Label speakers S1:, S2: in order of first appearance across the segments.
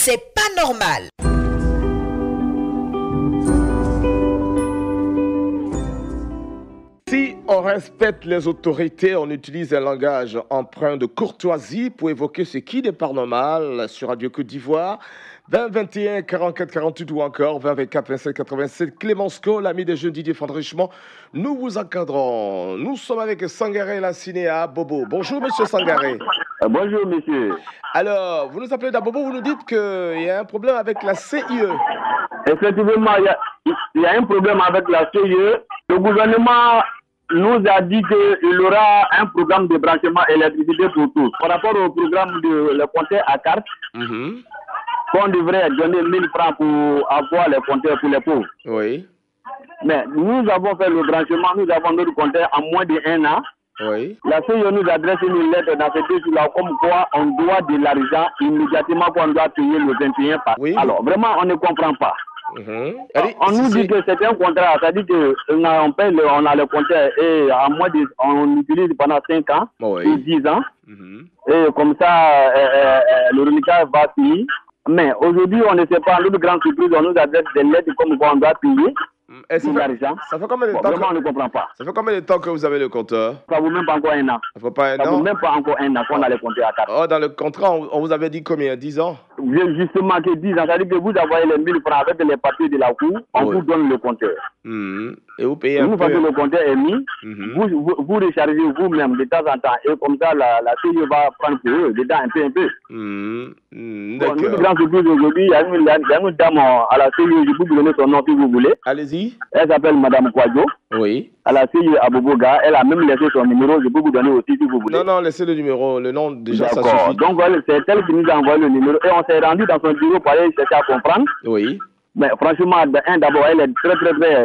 S1: c'est pas normal.
S2: Si on respecte les autorités, on utilise un langage empreint de courtoisie pour évoquer ce qui n'est pas normal sur Radio Côte d'Ivoire. 20 21 44 48 ou encore 20 24 27 87. Clémence Co, l'ami des jeunes Didier Fandrichement. Nous vous encadrons. Nous sommes avec Sangaré Lassinéa Bobo. Bonjour monsieur Sangaré.
S3: Bonjour monsieur.
S2: Alors, vous nous appelez d'Abobo, vous nous dites qu'il y a un problème avec la CIE.
S3: Effectivement, il y a un problème avec la CIE. Le gouvernement nous a dit qu'il y aura un programme de branchement électricité pour tous. Par rapport au programme de le compteur à carte, qu'on devrait donner 1000 francs pour avoir les compteurs pour les pauvres.
S2: Oui.
S3: Mais nous avons fait le branchement, nous avons notre compteur en moins d'1 an.
S2: Oui.
S3: La CIE nous adresse une lettre dans ce dossier-là comme quoi on doit de l'argent immédiatement qu'on doit payer le 21 par.
S2: Oui.
S3: Alors, vraiment, on ne comprend pas. On nous dit que c'est un contrat, c'est-à-dire qu'on a le compteur et on utilise pendant 5 ans ou 10 ans. Et comme ça, le reliquat va finir. Mais aujourd'hui, on ne sait pas, notre grande surprise, on nous adresse des lettres comme quoi on doit payer.
S2: Ça fait combien de temps
S3: vraiment, on ne comprend pas.
S2: Ça fait combien de temps que vous avez le compteur?
S3: Ça ne vaut même pas encore 1 an.
S2: Ça fait pas un an?
S3: Ça ne vaut même pas encore 1 an qu'on a le compteur à 4.
S2: Oh, dans le contrat, on vous avait dit combien? 10 ans?
S3: Justement, que 10 ans. C'est-à-dire que vous envoyez les 1000 francs avec les papiers de la cour, on vous donne le compteur.
S2: Et vous payez un peu?
S3: Une fois que le compteur est mis, vous rechargez vous-même de temps en temps. Et comme ça, la CIE va prendre pour eux, dedans un peu.
S2: D'accord.
S3: Notre grande surprise aujourd'hui, il y a une dame à la CIE, je peux vous donner son nom si vous voulez.
S2: Allez-y.
S3: Elle s'appelle Madame Kwadjo.
S2: Oui.
S3: À la CIE à Boboga, elle a même laissé son numéro, je peux vous donner aussi si vous voulez.
S2: Non, laissez le numéro, le nom déjà, ça suffit.
S3: Donc c'est elle qui nous a envoyé le numéro et on s'est rendu dans son bureau pour aller chercher à comprendre.
S2: Oui.
S3: Mais franchement, d'abord, elle est très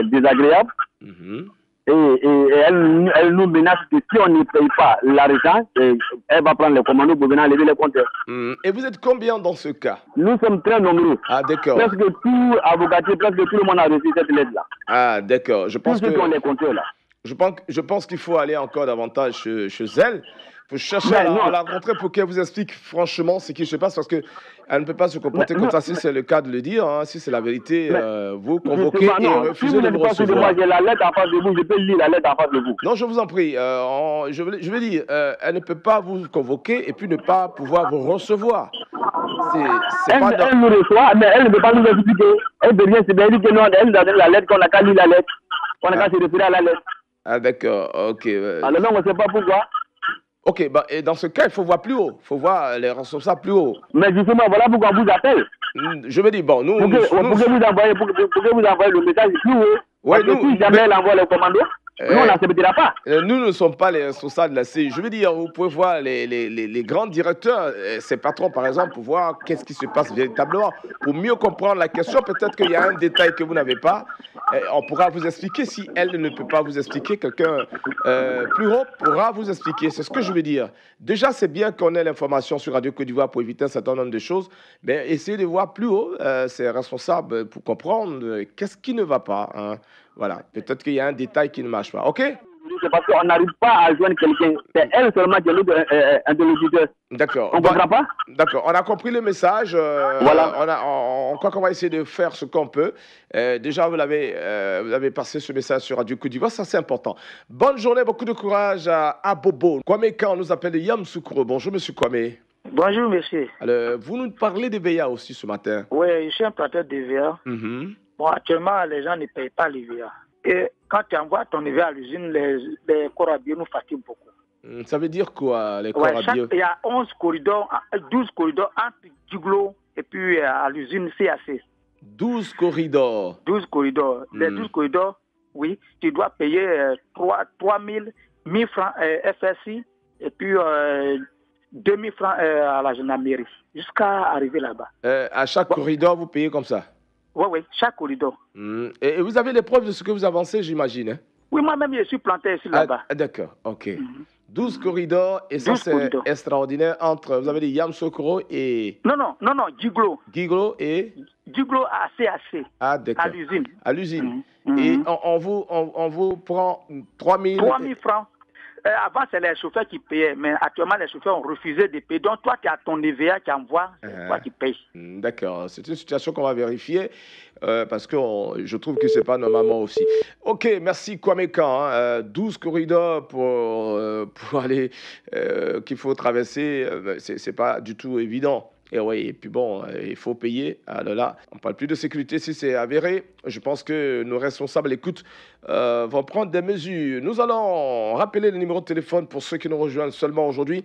S3: désagréable. Et elle nous menace que si on ne paye pas l'argent, elle va prendre les commandos pour venir lever les compteurs.
S2: Et vous êtes combien dans ce cas?
S3: Nous sommes très nombreux.
S2: Ah, d'accord.
S3: Presque tout avocatier, presque tout le monde a reçu cette lettre-là.
S2: Ah, d'accord. Je pense
S3: tous ceux qui ont les compteurs là.
S2: Je pense qu'il faut aller encore davantage chez elle. Il faut chercher à la rencontrer pour qu'elle vous explique franchement ce qui se passe parce qu'elle ne peut pas se comporter comme ça si c'est le cas de le dire. Si c'est la vérité, vous convoquez et refusez de me recevoir.
S3: J'ai la lettre en face de vous, je peux lire la lettre en face de vous.
S2: Non, je vous en prie. Je veux dire, elle ne peut pas vous convoquer et puis ne pas pouvoir vous recevoir.
S3: Elle nous reçoit, mais elle ne peut pas nous expliquer. Elle veut rien, c'est bien dit que non, elle nous a donné la lettre, qu'on n'a qu'à lire la lettre. On n'a qu'à se référer à la lettre.
S2: Ah, d'accord, ok.
S3: Alors non, on ne sait pas pourquoi.
S2: Ok, et dans ce cas, il faut voir plus haut. Il faut voir les responsables plus haut.
S3: Mais justement, voilà pourquoi on vous appelle.
S2: Je me dis, bon, nous...
S3: Pour que vous envoyez le message plus haut.
S2: Ouais,
S3: parce que si jamais elle envoie le commando, nous, on n'acceptera pas.
S2: Nous ne sommes pas les responsables de la CIE. Je veux dire, vous pouvez voir les grands directeurs, ces patrons, par exemple, pour voir qu'est-ce qui se passe véritablement. Pour mieux comprendre la question, peut-être qu'il y a un détail que vous n'avez pas. On pourra vous expliquer. Si elle ne peut pas vous expliquer, quelqu'un plus haut pourra vous expliquer. C'est ce que je veux dire. Déjà, c'est bien qu'on ait l'information sur Radio Côte d'Ivoire pour éviter un certain nombre de choses. Mais essayez de voir plus haut ces responsables pour comprendre qu'est-ce qui ne va pas. Voilà, peut-être qu'il y a un détail qui ne marche pas. OK?
S3: C'est parce qu'on n'arrive pas à joindre quelqu'un. C'est elle seulement qui est notre interlocuteur.
S2: D'accord.
S3: On ne comprend pas?
S2: D'accord, on a compris le message.
S3: Voilà.
S2: On croit qu'on va essayer de faire ce qu'on peut. Déjà, vous avez passé ce message sur Radio Côte d'Ivoire, ça c'est important. Bonne journée, beaucoup de courage à Bobo. Kwame Kan nous appelle Yamsoukro. Bonjour, monsieur Kwame.
S4: Bonjour, monsieur.
S2: Alors, vous nous parlez des VA aussi ce matin.
S4: Oui, je suis un prêteur de VA. Bon, actuellement, les gens ne payent pas les VA. Et quand tu envoies ton VA à l'usine, les corps-à-bio nous fatiguent beaucoup.
S2: Ça veut dire quoi, les corps-à-bio?
S4: Il y a 12 corridors entre Duglo et puis à l'usine CAC.
S2: 12 corridors.
S4: 12 corridors. Les 12 corridors, oui, tu dois payer 3 000 francs FSI et puis 2 000 francs à la gendarmerie jusqu'à arriver là-bas.
S2: À chaque corridor, vous payez comme ça?
S4: Oui, chaque corridor.
S2: Et vous avez les preuves de ce que vous avancez, j'imagine, hein?
S4: Oui, moi-même, je suis planté ici là-bas.
S2: D'accord, ok. 12 corridors, et ça, c'est extraordinaire entre, vous avez dit Yamsoukro et...
S4: Non, Duglo.
S2: Duglo et...
S4: Duglo à CAC.
S2: Ah, d'accord.
S4: À l'usine.
S2: À l'usine. Et on vous prend 3 000...
S4: 3 000 francs Avant, c'est les chauffeurs qui payaient, mais actuellement, les chauffeurs ont refusé de payer. Donc, toi, tu as ton EVA qui envoie, c'est toi qui payes.
S2: D'accord, c'est une situation qu'on va vérifier parce que je trouve que ce n'est pas normalement aussi. Ok, merci Kwame Kan. 12 corridors pour aller, qu'il faut traverser, c'est pas du tout évident. Et oui, et puis bon, il faut payer. Alors là, on ne parle plus de sécurité si c'est avéré. Je pense que nos responsables écoute vont prendre des mesures. Nous allons rappeler le numéro de téléphone pour ceux qui nous rejoignent seulement aujourd'hui.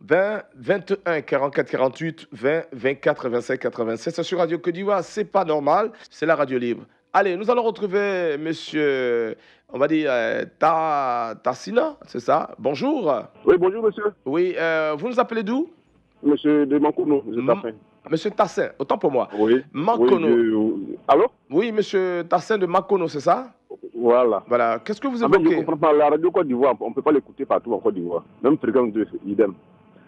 S2: 20 21 44 48 20 24 25 87. C'est sur Radio Côte d'Ivoire. C'est pas normal. C'est la radio libre. Allez, nous allons retrouver monsieur, on va dire, Tassina, c'est ça? Bonjour.
S1: Oui, bonjour monsieur.
S2: Oui, vous nous appelez d'où?
S1: Monsieur de Mankono, monsieur Tassin.
S2: Monsieur Tassin, autant pour moi.
S1: Oui.
S2: Mankono.
S1: Oui, allô?
S2: Oui, monsieur Tassin de Mankono, c'est ça?
S1: Voilà.
S2: Voilà. Qu'est-ce que vous
S1: évoquez?
S2: évoquez?
S1: Je comprends pas. La radio Côte d'Ivoire, on ne peut pas l'écouter partout en Côte d'Ivoire. Même fréquence de idem.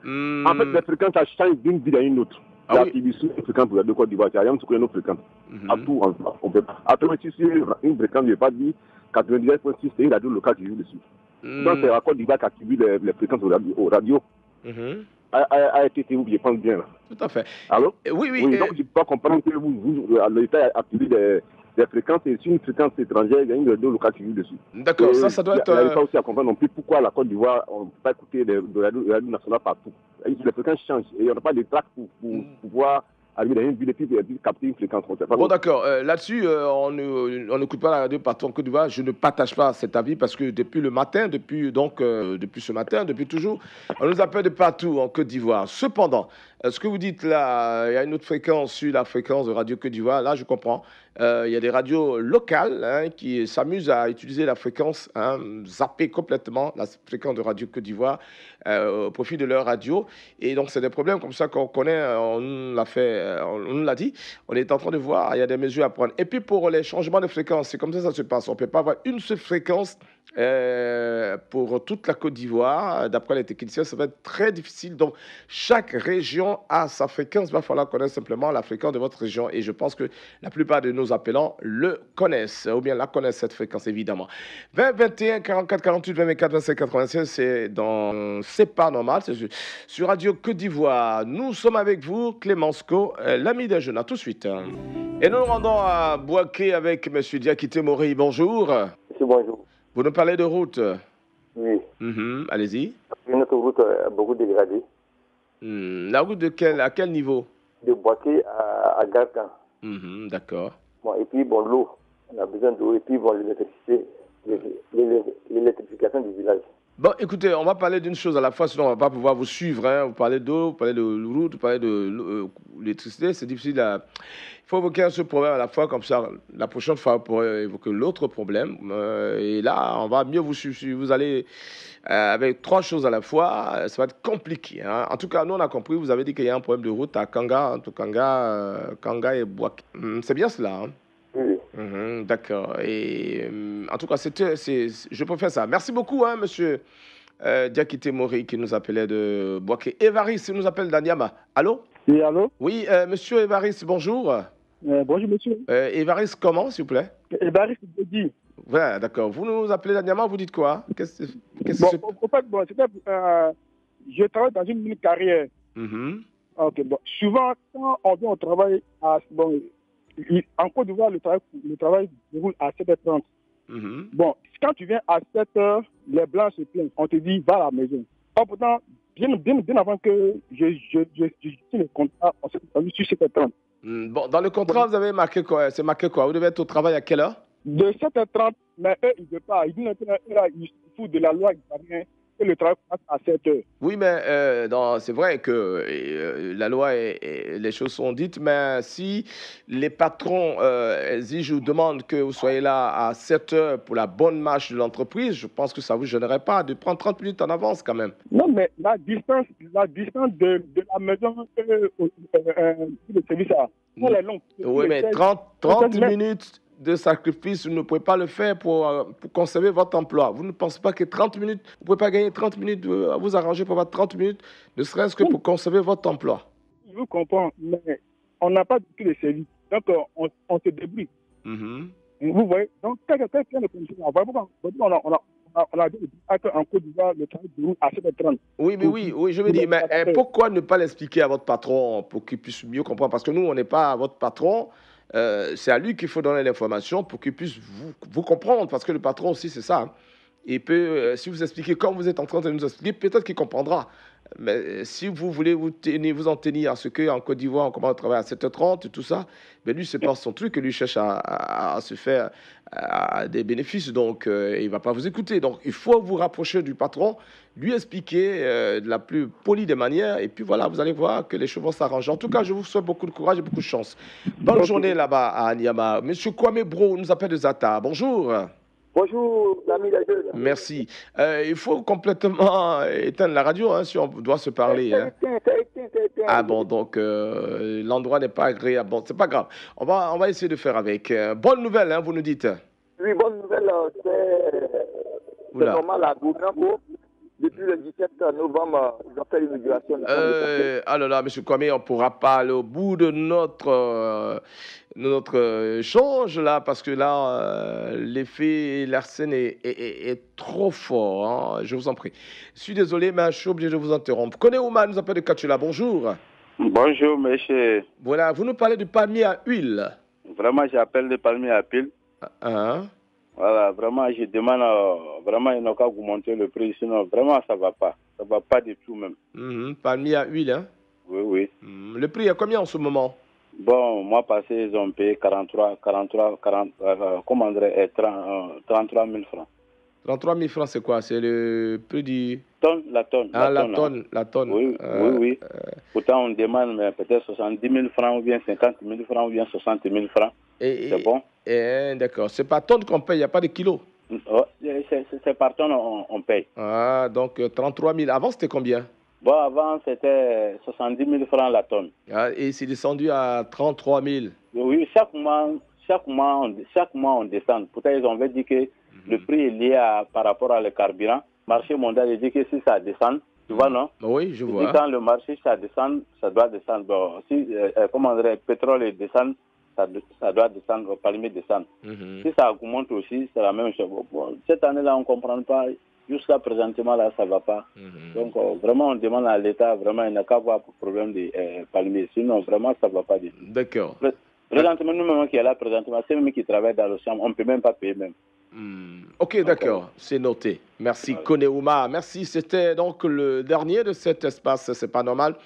S1: En fait, les fréquences, ça change d'une ville à une autre. La TBC, une fréquence pour la radio Côte d'Ivoire, c'est rien de nos fréquences. À tout, on peut pas. À tout, si c'est une fréquence, je n'ai pas dit 99.6, c'est une radio locale qui joue dessus. Donc, c'est la Côte d'Ivoire qui attribue les fréquences aux radios. A été je pense bien. Là.
S2: Tout à fait.
S1: Allô?
S2: Oui.
S1: Donc, je ne peux pas comprendre que l'État a attribué des fréquences, et si une fréquence étrangère, il y a une radio locale qui joue dessus.
S2: D'accord, ça doit être...
S1: Il n'y a pas aussi à comprendre non plus pourquoi la Côte d'Ivoire, on ne peut pas écouter les radios nationales partout. Les fréquences changent et on n'a pas de track pour pouvoir arriver dans une ville et puis capter une fréquence.
S2: Bon, d'accord. Là-dessus, on n'écoute pas la radio partout en Côte d'Ivoire. Je ne partage pas cet avis parce que depuis le matin, depuis ce matin, depuis toujours, on nous appelle de partout en Côte d'Ivoire. Cependant, ce que vous dites là, il y a une autre fréquence sur la fréquence de Radio Côte d'Ivoire. Là, je comprends. Il y a des radios locales qui s'amusent à utiliser la fréquence, zapper complètement la fréquence de Radio Côte d'Ivoire au profit de leur radio. Et donc, c'est des problèmes comme ça qu'on connaît. On nous l'a dit. On est en train de voir, il y a des mesures à prendre. Et puis, pour les changements de fréquence, c'est comme ça se passe. On ne peut pas avoir une seule fréquence pour toute la Côte d'Ivoire. D'après les techniciens, ça va être très difficile. Donc, chaque région a sa fréquence. Il va falloir connaître simplement la fréquence de votre région. Et je pense que la plupart de nos appelants le connaissent, ou bien la connaissent, cette fréquence, évidemment. 20 21 44 48 20 24 25 96, c'est pas normal. C'est sur Radio Côte d'Ivoire. Nous sommes avec vous, Clémence Co, l'ami des jeunes. À tout de suite. Et nous nous rendons à Bouaké avec M. Diakité Mori. Bonjour.
S5: Monsieur, bonjour.
S2: Vous nous parlez de route?
S5: Oui.
S2: Allez-y.
S5: Notre route a beaucoup dégradé.
S2: La route à quel niveau?
S5: De Bouaké à Garkan.
S2: D'accord.
S5: Bon, et puis, bon, l'eau. On a besoin d'eau. Et puis, bon, l'électrification du village.
S2: Bon, écoutez, on va parler d'une chose à la fois, sinon on ne va pas pouvoir vous suivre. Vous parlez d'eau, vous parlez de route, vous parlez de l'électricité. C'est difficile à... Il faut évoquer un seul problème à la fois, comme ça, la prochaine fois, on pourrait évoquer l'autre problème. Et là, on va mieux vous suivre. Si vous allez avec trois choses à la fois, ça va être compliqué. En tout cas, nous, on a compris, vous avez dit qu'il y a un problème de route à Kanga, entre Kanga et Bouaké. C'est bien cela,
S5: Oui.
S2: D'accord. Et en tout cas, je préfère ça. Merci beaucoup, monsieur Diakité Mori, qui nous appelait de Bouaké. Évariste, il nous appelle d'Anyama. Allô?
S6: Oui, allô?
S2: Oui, monsieur Évariste, bonjour.
S6: Bonjour, monsieur.
S2: Évariste, comment, s'il vous plaît?
S6: Évariste, je dis.
S2: Voilà, d'accord. Vous nous appelez d'Anyama, vous dites quoi?
S6: En fait, je travaille dans une mini-carrière. Ok, bon. Souvent, quand on vient au travail, en Côte d'Ivoire, le travail déroule à 7h30. Bon, quand tu viens à 7h, les blancs se plaignent. On te dit, va à la maison. Or, pourtant, bien avant que je signe le contrat, on s'est vu sur 7h30.
S2: Bon, dans le contrat, vous avez marqué quoi? C'est marqué quoi? Vous devez être au travail à quelle heure?
S6: De 7h30, mais eux, ils ne veulent pas. Ils disent ils se foutent de la loi, ils ne savent rien. Et le travail passe à 7h.
S2: Oui, mais c'est vrai que la loi et les choses sont dites, mais si les patrons exigent ou demandent que vous soyez là à 7h pour la bonne marche de l'entreprise, je pense que ça ne vous gênerait pas de prendre 30 minutes en avance quand même.
S6: Non, mais la distance de la maison le service elle est longue.
S2: Oui, mais 30 minutes de sacrifice, vous ne pouvez pas le faire pour conserver votre emploi. Vous ne pensez pas que 30 minutes, vous ne pouvez pas gagner 30 minutes, vous arranger pour avoir 30 minutes, ne serait-ce que pour conserver votre emploi?
S6: Je vous comprends, mais on n'a pas du tout de service. Donc, on se débrouille. Vous voyez? Donc, quelqu'un de commission, on on a dit qu'en Côte d'Ivoire, le travail déroule à 7h30.
S2: Oui, mais oui, je veux dire, mais pourquoi ne pas l'expliquer à votre patron pour qu'il puisse mieux comprendre? Parce que nous, on n'est pas votre patron. C'est à lui qu'il faut donner l'information pour qu'il puisse vous comprendre. Parce que le patron aussi, c'est ça. Hein. Il peut, si vous expliquez comme vous êtes en train de nous expliquer, peut-être qu'il comprendra. Mais si vous voulez vous en tenir à ce qu'en Côte d'Ivoire, on commence à travailler à 7h30 et tout ça, mais lui, c'est pas son truc, lui cherche à se faire des bénéfices, donc il ne va pas vous écouter. Donc, il faut vous rapprocher du patron, lui expliquer de la plus polie des manières, et puis voilà, vous allez voir que les choses vont s'arranger. En tout cas, je vous souhaite beaucoup de courage et beaucoup de chance. Bonne journée là-bas à Niama. Monsieur Kwame Bro nous appelle de Zata. Bonjour.
S7: Bonjour, l'ami des deux.
S2: Merci. Il faut complètement éteindre la radio si on doit se parler. Hein. Ah bon, donc l'endroit n'est pas agréable. Bon, c'est pas grave. On va essayer de faire avec. Bonne nouvelle, hein, vous nous dites.
S7: Oui, bonne nouvelle. C'est normal à Gournambo. Depuis le 17 novembre, ils ont fait l'inauguration.
S2: Ah là là, M. Kwame, on ne pourra pas aller au bout de notre échange là, parce que là, l'effet Larsen est trop fort. Hein, je vous en prie. Je suis désolé, mais je suis obligé de vous interrompre. Kone Ouma nous appelle de Kachula. Bonjour.
S8: Bonjour, monsieur.
S2: Voilà, vous nous parlez du palmier à huile.
S8: Vraiment, j'appelle le palmier à pile. Voilà, vraiment, je demande, vraiment, il n'a qu'à augmenter le prix, sinon, vraiment, ça ne va pas. Ça ne va pas du tout, même.
S2: Palmier à huile, hein?
S8: Oui.
S2: Le prix est combien en ce moment?
S8: Bon, mois passé, ils ont payé 33 000 francs.
S2: 33 000 francs, c'est quoi? C'est le prix du...
S8: La tonne.
S2: La tonne.
S8: Oui. Pourtant, on demande peut-être 70 000 francs, ou bien 50 000 francs, ou bien 60 000 francs. C'est bon?
S2: D'accord. C'est par tonne qu'on paye, il n'y a pas de kilos?
S8: C'est par tonne on paye.
S2: Ah, donc 33 000. Avant, c'était combien?
S8: Bon, avant, c'était 70 000 francs la tonne.
S2: Ah, et c'est descendu à 33 000.
S8: Oui, chaque mois, on descend. Pourtant, ils ont dit que le prix est lié par rapport à le carburant. Le marché mondial, il dit que si ça descend, tu vois, non?
S2: Oui, je vois.
S8: Quand le marché, ça descend, ça doit descendre. Bon, si, le pétrole descend, ça doit descendre, le palmier descend. Si ça augmente aussi, c'est la même chose. Bon, cette année-là, on ne comprend pas. Jusqu'à présentement, là, ça ne va pas. Donc, vraiment, on demande à l'État, vraiment, il n'a qu'à avoir pour problème des palmiers. Sinon, vraiment, ça ne va pas du tout.
S2: D'accord.
S8: Présentement, nous-mêmes qui est là, présentement, c'est nous qui travaillent dans le champ, on ne peut même pas payer même.
S2: Ok, d'accord, c'est noté. Merci, Kone Ouma. Merci, c'était donc le dernier de cet espace, c'est pas normal.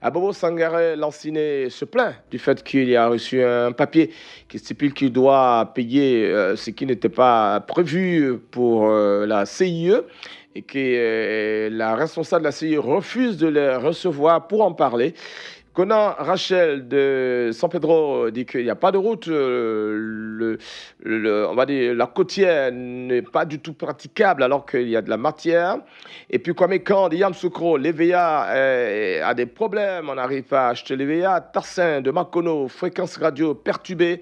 S2: Abobo Sangaré Lanciné se plaint du fait qu'il a reçu un papier qui stipule qu'il doit payer ce qui n'était pas prévu pour la CIE et que la responsable de la CIE refuse de les recevoir pour en parler. Conan Rachel de San Pedro dit qu'il n'y a pas de route. On va dire la côtière n'est pas du tout praticable alors qu'il y a de la matière. Et puis, comme quand de Yamsoukro, l'EVA a des problèmes, on n'arrive pas à acheter l'EVA. Tarsin de Makono, fréquence radio perturbée.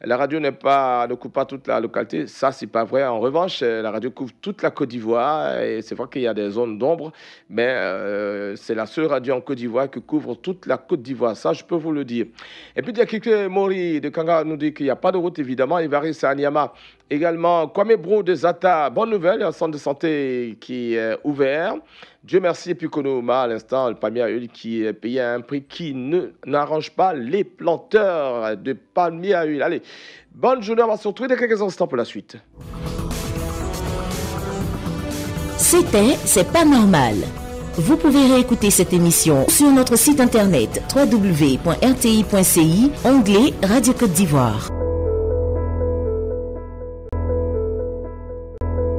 S2: La radio ne coupe pas toute la localité. Ça, c'est pas vrai. En revanche, la radio couvre toute la Côte d'Ivoire. Et c'est vrai qu'il y a des zones d'ombre. Mais c'est la seule radio en Côte d'Ivoire qui couvre toute la Côte d'Ivoire. Ça, je peux vous le dire. Et puis, il y a quelqu'un, Mori de Kanga nous dit qu'il n'y a pas de route, évidemment. Il varie, c'est à Niama. Également, Kwame Bro de Zata. Bonne nouvelle. Il y a un centre de santé qui est ouvert. Dieu merci. Et puis, Konouma, à l'instant, le palmier à huile qui est payé à un prix qui n'arrange pas les planteurs de palmier à huile. Allez, bonne journée. On va se retrouver dans quelques instants pour la suite.
S9: C'est pas normal. Vous pouvez réécouter cette émission sur notre site internet www.rti.ci, onglet Radio Côte d'Ivoire.